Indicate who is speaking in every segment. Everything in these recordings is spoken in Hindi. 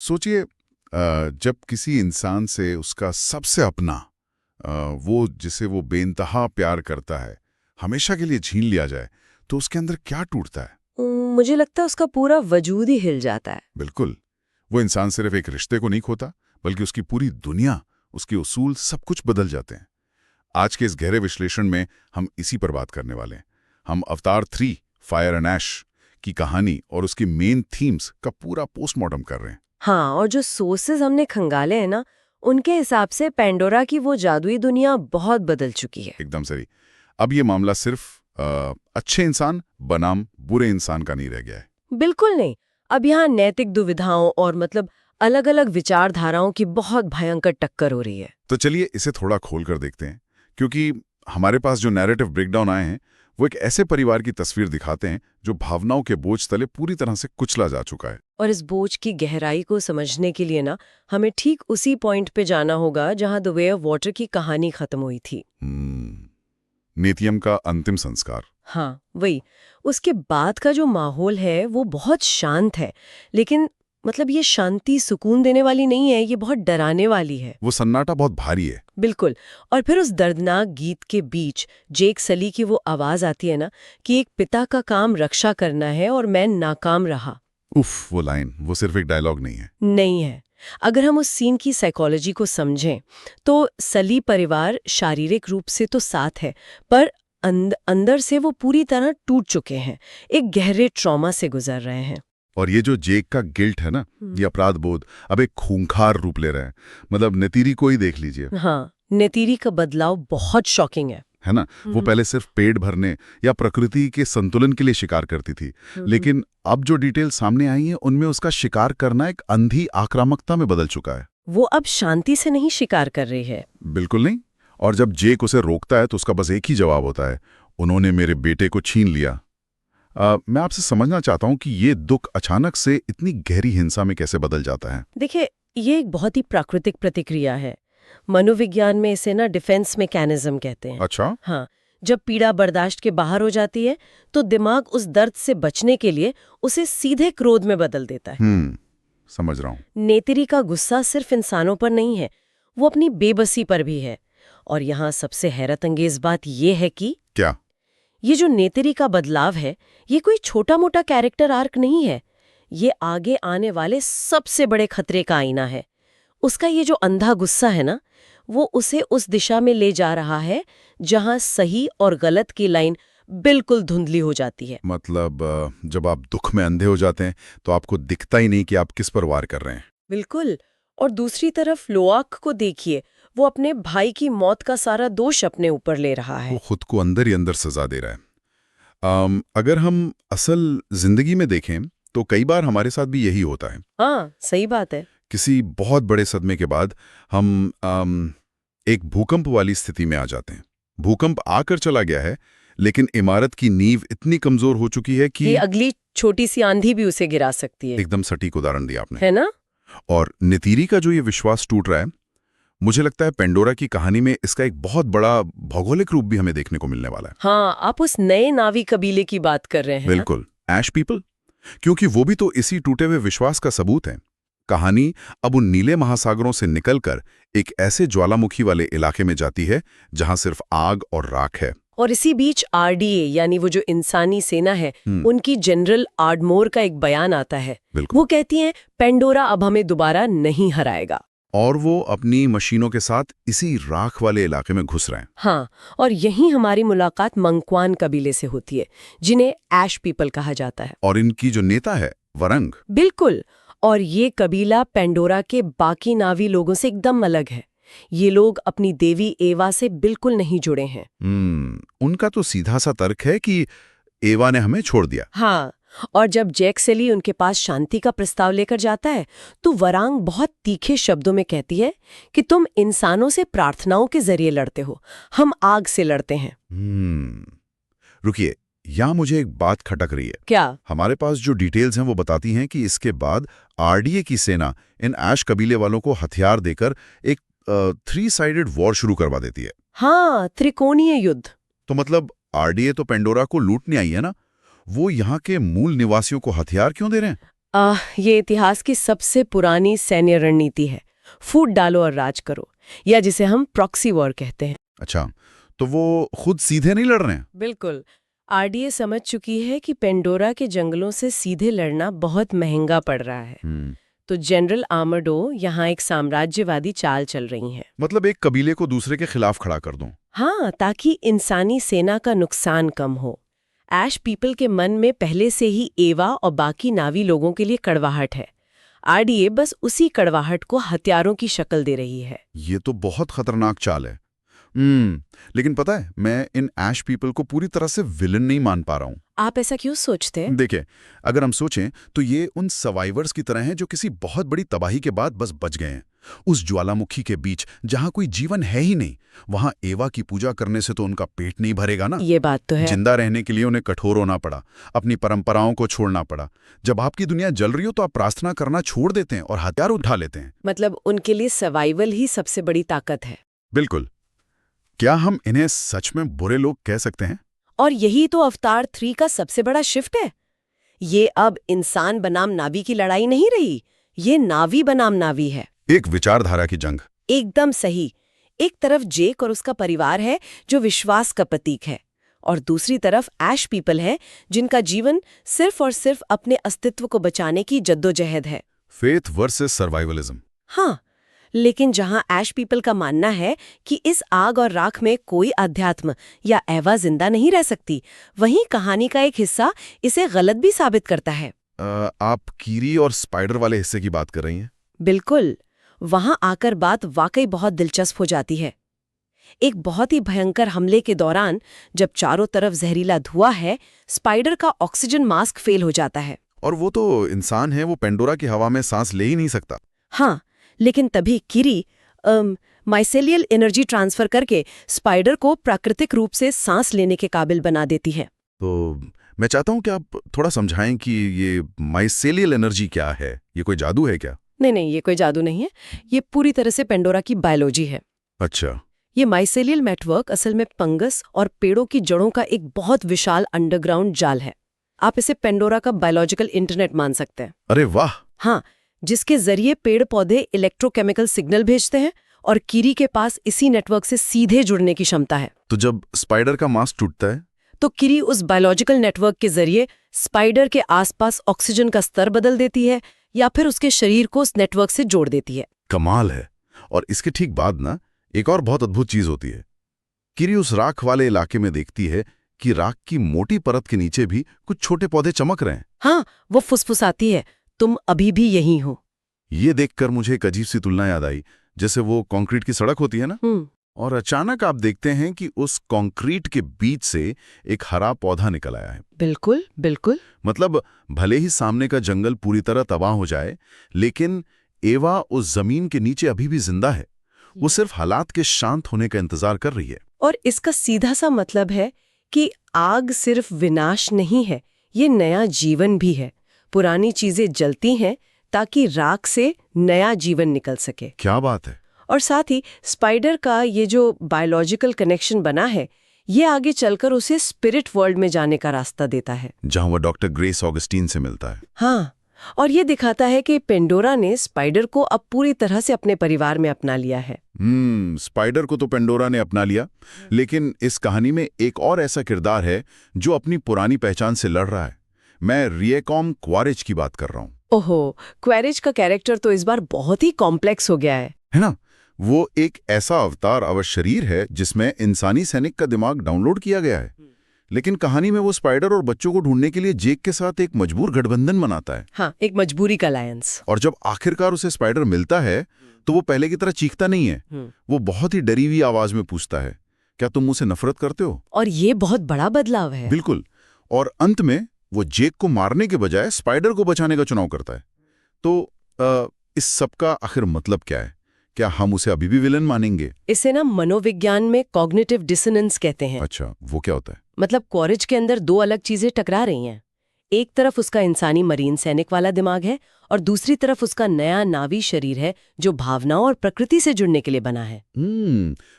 Speaker 1: सोचिए, जब किसी इंसान से उसका सबसे अपना, वो जिसे वो बेइंतहा प्यार करता है, हमेशा के लिए छीन लिया जाए, तो उसके अंदर क्या टूटता है?
Speaker 2: मुझे लगता है उसका पूरा वजूद ही हिल जाता है।
Speaker 1: बिल्कुल। वो इंसान सिर्फ एक रिश्ते को नहीं खोता, बल्कि उसकी पूरी दुनिया, उसके उसूल, सब कुछ बदल जाते हैं। आज के इस गहरे विश्लेषण में हम इसी पर बात करने वाले हैं। हम अवतार 3 फायर एंड ऐश की कहानी और उसकी मेन थीम्स का पूरा पोस्टमार्टम कर रहे हैं।
Speaker 2: हाँ, और जो सोर्सेज हमने खंगाले हैं ना, उनके हिसाब से पेंडोरा की वो जादुई दुनिया बहुत बदल चुकी है।
Speaker 1: एकदम सही। अब ये मामला सिर्फ अच्छे इंसान बनाम बुरे इंसान का नहीं रह गया है।
Speaker 2: बिल्कुल नहीं। अब यहाँ नैतिक दुविधाओं और अलग अलग विचारधाराओं की बहुत भयंकर टक्कर हो रही है।
Speaker 1: तो चलिए इसे थोड़ा खोल कर देखते हैं, क्योंकि हमारे पास जो नैरेटिव ब्रेकडाउन आए हैं वो एक ऐसे परिवार की तस्वीर दिखाते हैं जो भावनाओं के बोझ तले पूरी तरह से कुचला जा चुका है।
Speaker 2: और इस बोझ की गहराई को समझने के लिए ना, हमें ठीक उसी पॉइंट पे जाना होगा जहाँ द वे ऑफ वाटर की कहानी खत्म हुई थी।
Speaker 1: नेतियम का अंतिम संस्कार।
Speaker 2: हाँ, वही। उसके बाद का जो माहौल है वो बहुत शांत है, लेकिन ये शांति सुकून देने वाली नहीं है, ये बहुत डराने वाली है।
Speaker 1: वो सन्नाटा बहुत भारी है।
Speaker 2: बिल्कुल। और फिर उस दर्दनाक गीत के बीच जेक सली की वो आवाज आती है ना, कि एक पिता का काम रक्षा करना है और मैं नाकाम रहा।
Speaker 1: उफ, वो लाइन, वो सिर्फ एक डायलॉग नहीं है।
Speaker 2: नहीं है। अगर हम उस सीन की साइकोलॉजी को समझें तो सली परिवार शारीरिक रूप से तो साथ है, पर अंदर से वो पूरी तरह टूट चुके हैं, एक गहरे ट्रॉमा से गुजर रहे हैं।
Speaker 1: और ये जो जेक का गिल्ट है ना, ये अपराध बोध अब एक खूंखार रूप ले रहा है। मतलब नेतीरी को ही देख लीजिए।
Speaker 2: हाँ, नेतीरी का बदलाव बहुत शॉकिंग
Speaker 1: है ना। वो पहले सिर्फ पेट भरने या प्रकृति के संतुलन के लिए शिकार करती थी, लेकिन अब जो डिटेल सामने आई है उनमें उसका शिकार करना एक अंधी आक्रामकता में बदल चुका है।
Speaker 2: वो अब शांति से नहीं शिकार कर रही है।
Speaker 1: बिल्कुल नहीं। और जब जेक उसे रोकता है तो उसका बस एक ही जवाब होता है, उन्होंने मेरे बेटे को छीन लिया। मैं आपसे समझना चाहता हूं कि ये दुख अचानक से इतनी गहरी हिंसा में कैसे बदल जाता है।
Speaker 2: देखिए, ये एक बहुत ही प्राकृतिक प्रतिक्रिया है। मनोविज्ञान में इसे ना डिफेंस मैकेनिज्म कहते हैं।
Speaker 1: अच्छा।
Speaker 2: हाँ, जब पीड़ा बर्दाश्त के बाहर हो जाती है तो दिमाग उस दर्द से बचने के लिए उसे सीधे क्रोध में बदल देता है।
Speaker 1: समझ रहा हूं।
Speaker 2: नेतिरी का गुस्सा सिर्फ इंसानों पर नहीं है, वो अपनी बेबसी पर भी है। और यहाँ सबसे हैरत अंगेज बात ये है कि
Speaker 1: क्या?
Speaker 2: ये जो नेतिरी का बदलाव है, ये कोई छोटा मोटा कैरेक्टर आर्क नहीं है। ये आगे आने वाले सबसे बड़े खतरे का आईना है। उसका ये जो अंधा गुस्सा है ना, वो उसे उस दिशा में ले जा रहा है जहां सही और गलत की लाइन बिल्कुल धुंधली हो जाती है।
Speaker 1: मतलब जब आप दुख में अंधे हो जाते हैं तो आपको दिखता ही नहीं कि आप किस पर वार कर रहे हैं।
Speaker 2: बिल्कुल। और दूसरी तरफ लोआक को देखिए, वो अपने भाई की मौत का सारा दोष अपने ऊपर ले रहा है।
Speaker 1: वो खुद को अंदर ही अंदर सजा दे रहा है। अगर हम असल जिंदगी में देखें तो कई बार हमारे साथ भी यही होता है।
Speaker 2: हाँ, सही बात है।
Speaker 1: किसी बहुत बड़े सदमे के बाद हम एक भूकंप वाली स्थिति में आ जाते हैं। भूकंप आकर चला गया है, लेकिन इमारत की नींव इतनी कमजोर हो चुकी है कि
Speaker 2: अगली छोटी सी आंधी भी उसे गिरा सकती है।
Speaker 1: एकदम सटीक उदाहरण दिया आपने,
Speaker 2: है ना।
Speaker 1: और नेतीरी का जो ये विश्वास टूट रहा है, मुझे लगता है पेंडोरा की कहानी में इसका एक बहुत बड़ा भौगोलिक रूप भी हमें देखने को मिलने वाला है।
Speaker 2: हाँ, आप उस नए नावी कबीले की बात कर रहे हैं।
Speaker 1: बिल्कुल, ऐश पीपल, क्योंकि वो भी तो इसी टूटे हुए विश्वास का सबूत है। कहानी अब उन नीले महासागरों से निकलकर एक ऐसे ज्वालामुखी वाले इलाके में जाती है जहां सिर्फ आग और राख है।
Speaker 2: और इसी बीच आरडीए यानी वो जो इंसानी सेना है, उनकी जनरल आर्डमोर का एक बयान आता है। वो कहती हैं पेंडोरा अब हमें दोबारा नहीं हराएगा।
Speaker 1: और वो अपनी मशीनों के साथ इसी राख वाले इलाके में घुस रहे हैं।
Speaker 2: हाँ, और यहीं हमारी मुलाकात मंक्वान कबीले से होती है, जिन्हें ऐश पीपल कहा जाता है।
Speaker 1: और इनकी जो नेता है वरंग।
Speaker 2: बिल्कुल। और ये कबीला पेंडोरा के बाकी नावी लोगों से एकदम अलग है। ये लोग अपनी देवी एवा से बिल्कुल नहीं जुड़े हैं।
Speaker 1: उनका तो सीधा सा तर्क है कि एवा ने हमें छोड़ दिया।
Speaker 2: हाँ, और जब जैक सेली उनके पास शांति का प्रस्ताव लेकर जाता है तो वरांग बहुत तीखे शब्दों में कहती है कि तुम इंसानों से प्रार्थनाओं के जरिए लड़ते हो, हम आग से लड़ते हैं।
Speaker 1: रुकिए, यहाँ मुझे एक बात खटक रही है।
Speaker 2: क्या?
Speaker 1: हमारे पास जो डिटेल्स हैं वो बताती हैं कि इसके बाद आरडीए की सेना इन ऐश कबीले वालों को हथियार देकर एक 3 साइडेड वॉर शुरू करवा देती है।
Speaker 2: हाँ, त्रिकोणीय युद्ध।
Speaker 1: तो मतलब आरडीए तो पेंडोरा को लूटने आई है ना, वो यहाँ के मूल निवासियों को हथियार क्यों दे रहे हैं?
Speaker 2: ये इतिहास की सबसे पुरानी सैन्य रणनीति है। फूट डालो और राज करो, या जिसे हम प्रॉक्सी वॉर कहते हैं।
Speaker 1: अच्छा, तो वो खुद सीधे नहीं लड़ रहे हैं?
Speaker 2: बिल्कुल। आरडीए समझ चुकी है कि पेंडोरा के जंगलों से सीधे लड़ना बहुत महंगा पड़ रहा है। तो जनरल आर्मडो यहाँ एक साम्राज्यवादी चाल चल रही है।
Speaker 1: मतलब एक कबीले को दूसरे के खिलाफ खड़ा कर दूं।
Speaker 2: हाँ, ताकि इंसानी सेना का नुकसान कम हो। ऐश पीपल के मन में पहले से ही एवा और बाकी नावी लोगों के लिए कड़वाहट है। आरडीए बस उसी कड़वाहट को हथियारों की शक्ल दे रही है।
Speaker 1: ये तो बहुत खतरनाक चाल है। लेकिन पता है, मैं इन ऐश पीपल को पूरी तरह से विलन नहीं मान पा रहा हूं।
Speaker 2: आप ऐसा क्यों सोचते हैं?
Speaker 1: देखिए, अगर हम सोचें तो ये उन सर्वाइवर्स की तरह हैं जो किसी बहुत बड़ी तबाही के बाद बस बच गए हैं। उस ज्वालामुखी के बीच जहां कोई जीवन है ही नहीं, वहां एवा की पूजा करने से तो उनका पेट नहीं भरेगा ना।
Speaker 2: ये बात तो है।
Speaker 1: जिंदा रहने के लिए उन्हें कठोर होना पड़ा, अपनी परंपराओं को छोड़ना पड़ा। जब आपकी दुनिया जल रही हो तो आप प्रार्थना करना छोड़ देते हैं और हथियार उठा लेते हैं।
Speaker 2: मतलब उनके लिए सर्वाइवल ही सबसे बड़ी ताकत है।
Speaker 1: बिल्कुल। क्या हम इन्हें सच में बुरे लोग कह सकते हैं?
Speaker 2: और यही तो अवतार 3 का सबसे बड़ा शिफ्ट है। ये अब इंसान बनाम नावी की लड़ाई नहीं रही, ये नावी बनाम नावी है।
Speaker 1: एक विचारधारा की जंग।
Speaker 2: एकदम सही। एक तरफ जेक और उसका परिवार है जो विश्वास का प्रतीक है, और दूसरी तरफ ऐश पीपल है जिनका जीवन सिर्फ और सिर्फ अपने अस्तित्व को बचाने की जद्दोजहद है।
Speaker 1: Faith versus survivalism.
Speaker 2: हाँ, लेकिन जहां ऐश पीपल का मानना है कि इस आग और राख में कोई अध्यात्म या एवा जिंदा नहीं रह सकती, वहीं कहानी का एक हिस्सा इसे गलत भी साबित करता है।
Speaker 1: आप कीरी और स्पाइडर वाले हिस्से की बात कर रही हैं?
Speaker 2: बिल्कुल। वहां आकर बात वाकई बहुत दिलचस्प हो जाती है। एक बहुत ही भयंकर हमले के दौरान जब चारों तरफ जहरीला धुआं है, स्पाइडर का ऑक्सीजन मास्क फेल हो जाता है।
Speaker 1: और वो तो इंसान है, वो पेंडोरा की हवा में सांस ले ही नहीं सकता।
Speaker 2: हाँ, लेकिन तभी कीरी माइसेलियल एनर्जी ट्रांसफर करके स्पाइडर को प्राकृतिक रूप से सांस लेने के काबिल बना देती है।
Speaker 1: तो मैं चाहता हूं कि आप थोड़ा समझाएं कि ये माइसेलियल एनर्जी क्या है। ये कोई जादू है क्या?
Speaker 2: नहीं, ये कोई जादू नहीं है। ये पूरी तरह से पेंडोरा की बायोलॉजी है।
Speaker 1: अच्छा।
Speaker 2: ये माइसेलियल नेटवर्क असल में फंगस और पेड़ों की जड़ों का एक बहुत विशाल अंडरग्राउंड जाल है। आप इसे पेंडोरा का बायोलॉजिकल इंटरनेट मान सकते हैं।
Speaker 1: अरे वाह!
Speaker 2: हाँ, जिसके जरिए पेड़ पौधे इलेक्ट्रोकेमिकल सिग्नल भेजते हैं, और कीरी के पास इसी नेटवर्क से सीधे जुड़ने की क्षमता है।
Speaker 1: तो जब स्पाइडर का मास्क टूटता है
Speaker 2: तो कीरी उस बायोलॉजिकल नेटवर्क के जरिए स्पाइडर के आसपास ऑक्सीजन का स्तर बदल देती है, या फिर उसके शरीर को उस नेटवर्क से जोड़ देती है।
Speaker 1: कमाल है। और इसके ठीक बाद ना एक और बहुत अद्भुत चीज होती है। कीरी उस राख वाले इलाके में देखती है कि राख की मोटी परत के नीचे भी कुछ छोटे पौधे चमक रहे हैं।
Speaker 2: हाँ, वो फुसफुसाती है, तुम अभी भी यहीं हो।
Speaker 1: ये देखकर मुझे एक अजीब सी तुलना याद आई, जैसे वो कंक्रीट की सड़क होती है ना, और अचानक आप देखते हैं कि उस कंक्रीट के बीच से एक हरा पौधा निकल आया है।
Speaker 2: बिल्कुल बिल्कुल।
Speaker 1: मतलब भले ही सामने का जंगल पूरी तरह तबाह हो जाए, लेकिन एवा उस जमीन के नीचे अभी भी जिंदा है। वो सिर्फ हालात के शांत होने का इंतजार कर रही है।
Speaker 2: और इसका सीधा सा मतलब है कि आग सिर्फ विनाश नहीं है, ये नया जीवन भी है। पुरानी चीजें जलती हैं ताकि राख से नया जीवन निकल सके।
Speaker 1: क्या बात है!
Speaker 2: और साथ ही स्पाइडर का ये जो बायोलॉजिकल कनेक्शन बना है, ये आगे चलकर उसे स्पिरिट वर्ल्ड में जाने का रास्ता देता है,
Speaker 1: जहां वो डॉक्टर ग्रेस ऑगस्टीन से मिलता है।
Speaker 2: हाँ, और ये दिखाता है कि पेंडोरा ने स्पाइडर को अब पूरी तरह से अपने परिवार में अपना लिया है।
Speaker 1: स्पाइडर को तो पेंडोरा ने अपना लिया, लेकिन इस कहानी में एक और ऐसा किरदार है जो अपनी पुरानी पहचान से लड़ रहा है। मैं रिएकॉम क्वारेज की बात कर रहा हूँ।
Speaker 2: ओहो, क्वेरेज का कैरेक्टर तो इस बार बहुत ही कॉम्प्लेक्स हो गया है
Speaker 1: ना? वो एक ऐसा अवतार अवशरीर है जिसमें इंसानी सैनिक का दिमाग डाउनलोड किया गया है, लेकिन कहानी में वो स्पाइडर और बच्चों को ढूंढने के लिए जेक के साथ एक मजबूर गठबंधन बनाता है।
Speaker 2: हाँ, एक मजबूरी का अलायंस।
Speaker 1: और जब आखिरकार उसे स्पाइडर मिलता है तो वो पहले की तरह चीखता नहीं है। वो बहुत ही डरी हुई आवाज में पूछता है, क्या तुम मुझसे नफरत करते हो?
Speaker 2: और ये बहुत बड़ा बदलाव है।
Speaker 1: बिल्कुल। और अंत में वो जेक को मारने के बजाय स्पाइडर को बचाने का चुनाव करता है। तो इस सब का आखिर मतलब क्या है? क्या हम उसे अभी भी विलन मानेंगे?
Speaker 2: इसे ना मनोविज्ञान में कॉग्निटिव डिसोनेंस कहते हैं।
Speaker 1: अच्छा, वो क्या होता है?
Speaker 2: मतलब क्वेरेज के अंदर दो अलग चीजें टकरा रही हैं। एक तरफ उसका इंसानी मरीन सैनिक वाला दिमाग है, और दूसरी तरफ उसका नया नावी शरीर है जो भावनाओं और प्रकृति से जुड़ने के लिए बना है।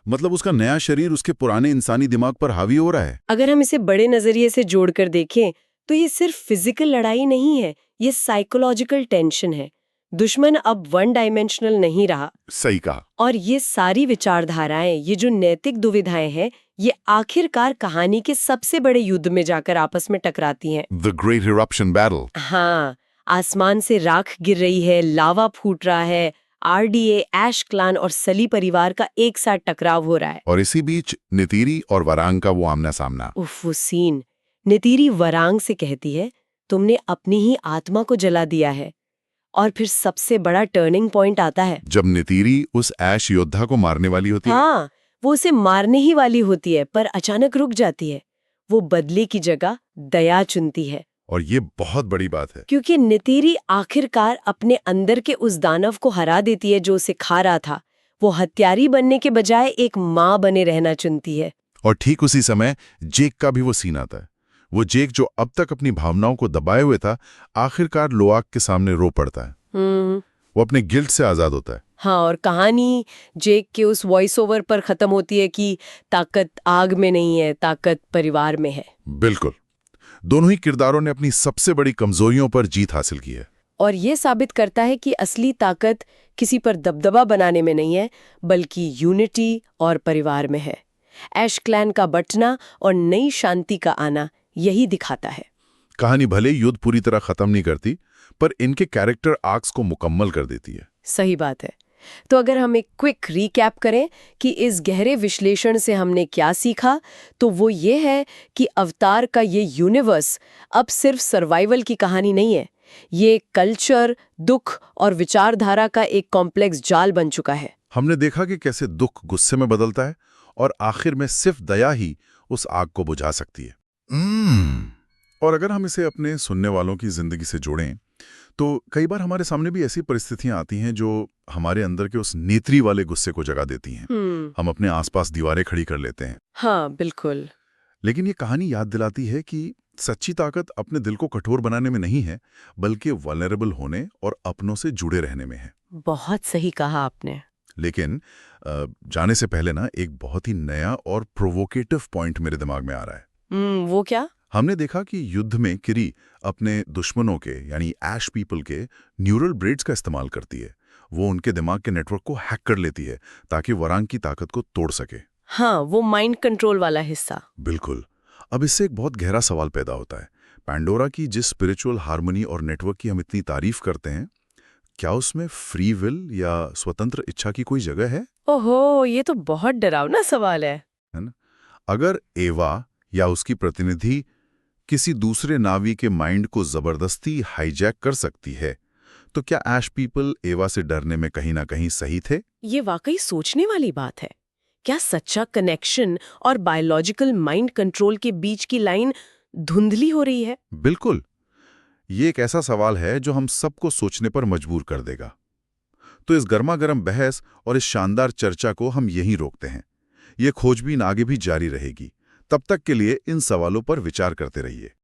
Speaker 1: मतलब उसका नया शरीर उसके पुराने इंसानी दिमाग पर हावी हो रहा है।
Speaker 2: अगर हम इसे बड़े नजरिए से जोड़कर देखें तो ये सिर्फ फिजिकल लड़ाई नहीं है, ये साइकोलॉजिकल टेंशन है। दुश्मन अब वन डायमेंशनल नहीं रहा।
Speaker 1: सही कहा।
Speaker 2: और ये सारी विचारधाराएं, ये जो नैतिक दुविधाएं हैं, ये आखिरकार कहानी के सबसे बड़े युद्ध में जाकर आपस में टकराती हैं।
Speaker 1: The great eruption battle.
Speaker 2: हाँ, आसमान से राख गिर रही है, लावा फूट रहा है, आरडीए, ऐश क्लान और सली परिवार का एक साथ टकराव हो रहा है।
Speaker 1: और इसी बीच नितीरी और वरांग का वो आमना सामना।
Speaker 2: उफ, वो सीन। नितीरी वरांग से कहती है, तुमने अपनी ही आत्मा को जला दिया है। और फिर सबसे बड़ा टर्निंग पॉइंट आता है
Speaker 1: जब नितीरी उस ऐश योद्धा को मारने वाली होती है।
Speaker 2: हाँ, वो उसे मारने ही वाली होती है, पर अचानक रुक जाती है। वो बदले की जगह दया चुनती है।
Speaker 1: और ये बहुत बड़ी बात है।
Speaker 2: क्योंकि नितीरी आखिरकार अपने अंदर के उस दानव को हरा देती है जो उसे खा रहा था। वो हत्यारी बनने के बजाय एक माँ बने रहना चुनती है।
Speaker 1: और ठीक उसी समय जेक का भी वो सीन आता है। वो जेक जो अब तक अपनी भावनाओं को दबाए हुए था, आखिरकार लोआक के सामने रो पड़ता है। वो अपने गिल्ट से आजाद होता है।
Speaker 2: हाँ, और कहानी जेक के उस वॉइस ओवर पर खत्म होती है कि ताकत आग में नहीं है, ताकत परिवार में है।
Speaker 1: बिल्कुल। दोनों ही किरदारों ने अपनी सबसे बड़ी कमजोरियों पर जीत हासिल की है।
Speaker 2: और ये साबित करता है कि असली ताकत किसी पर दबदबा बनाने में नहीं है, बल्कि यूनिटी और परिवार में है। ऐश क्लैन का बंटना और नई शांति का आना यही दिखाता है।
Speaker 1: कहानी भले युद्ध पूरी तरह खत्म नहीं करती, पर इनके कैरेक्टर आर्क्स को मुकम्मल कर देती है।
Speaker 2: सही बात है। तो अगर हम एक क्विक रीकैप करें कि इस गहरे विश्लेषण से हमने क्या सीखा, तो वो ये है कि अवतार का ये यूनिवर्स अब सिर्फ सर्वाइवल की कहानी नहीं है। ये कल्चर, दुख और विचारधारा का एक कॉम्प्लेक्स जाल बन चुका है।
Speaker 1: हमने देखा कि कैसे दुख गुस्से में बदलता है और आखिर में सिर्फ दया ही उस आग को बुझा सकती है। और अगर हम इसे अपने सुनने वालों की जिंदगी से जोड़ें, तो कई बार हमारे सामने भी ऐसी परिस्थितियां आती हैं जो हमारे अंदर के उस नेत्री वाले गुस्से को जगा देती हैं। हम अपने आसपास दीवारें खड़ी कर लेते हैं।
Speaker 2: हाँ, बिल्कुल।
Speaker 1: लेकिन ये कहानी याद दिलाती है कि सच्ची ताकत अपने दिल को कठोर बनाने में नहीं है, बल्कि वल्नरेबल होने और अपनों से जुड़े रहने में है।
Speaker 2: बहुत सही कहा आपने।
Speaker 1: लेकिन जाने से पहले ना, एक बहुत ही नया और प्रोवोकेटिव पॉइंट मेरे दिमाग में आ रहा है।
Speaker 2: वो क्या?
Speaker 1: हमने देखा कि युद्ध में किरी अपने दुश्मनों के यानी ऐश पीपल के न्यूरल ब्रेड्स का इस्तेमाल करती है। वो उनके दिमाग के नेटवर्क को हैक कर लेती है ताकि वरांग की ताकत को तोड़ सके।
Speaker 2: हाँ, वो माइंड कंट्रोल वाला हिस्सा।
Speaker 1: बिल्कुल। अब इससे एक बहुत गहरा सवाल पैदा होता है। पैंडोरा की जिस स्पिरिचुअल हार्मनी और नेटवर्क की हम इतनी तारीफ करते हैं, क्या उसमें फ्री विल या स्वतंत्र इच्छा की कोई जगह है?
Speaker 2: ओहो, ये तो बहुत डरावना सवाल है
Speaker 1: ना? अगर एवा या उसकी प्रतिनिधि किसी दूसरे नावी के माइंड को जबरदस्ती हाईजैक कर सकती है, तो क्या ऐश पीपल एवा से डरने में कहीं ना कहीं सही थे?
Speaker 2: ये वाकई सोचने वाली बात है। क्या सच्चा कनेक्शन और बायोलॉजिकल माइंड कंट्रोल के बीच की लाइन धुंधली हो रही है?
Speaker 1: बिल्कुल। ये एक ऐसा सवाल है जो हम सबको सोचने पर मजबूर कर देगा। तो इस गर्मागर्म बहस और इस शानदार चर्चा को हम यहीं रोकते हैं। ये खोजबीन आगे भी जारी रहेगी। तब तक के लिए इन सवालों पर विचार करते रहिए।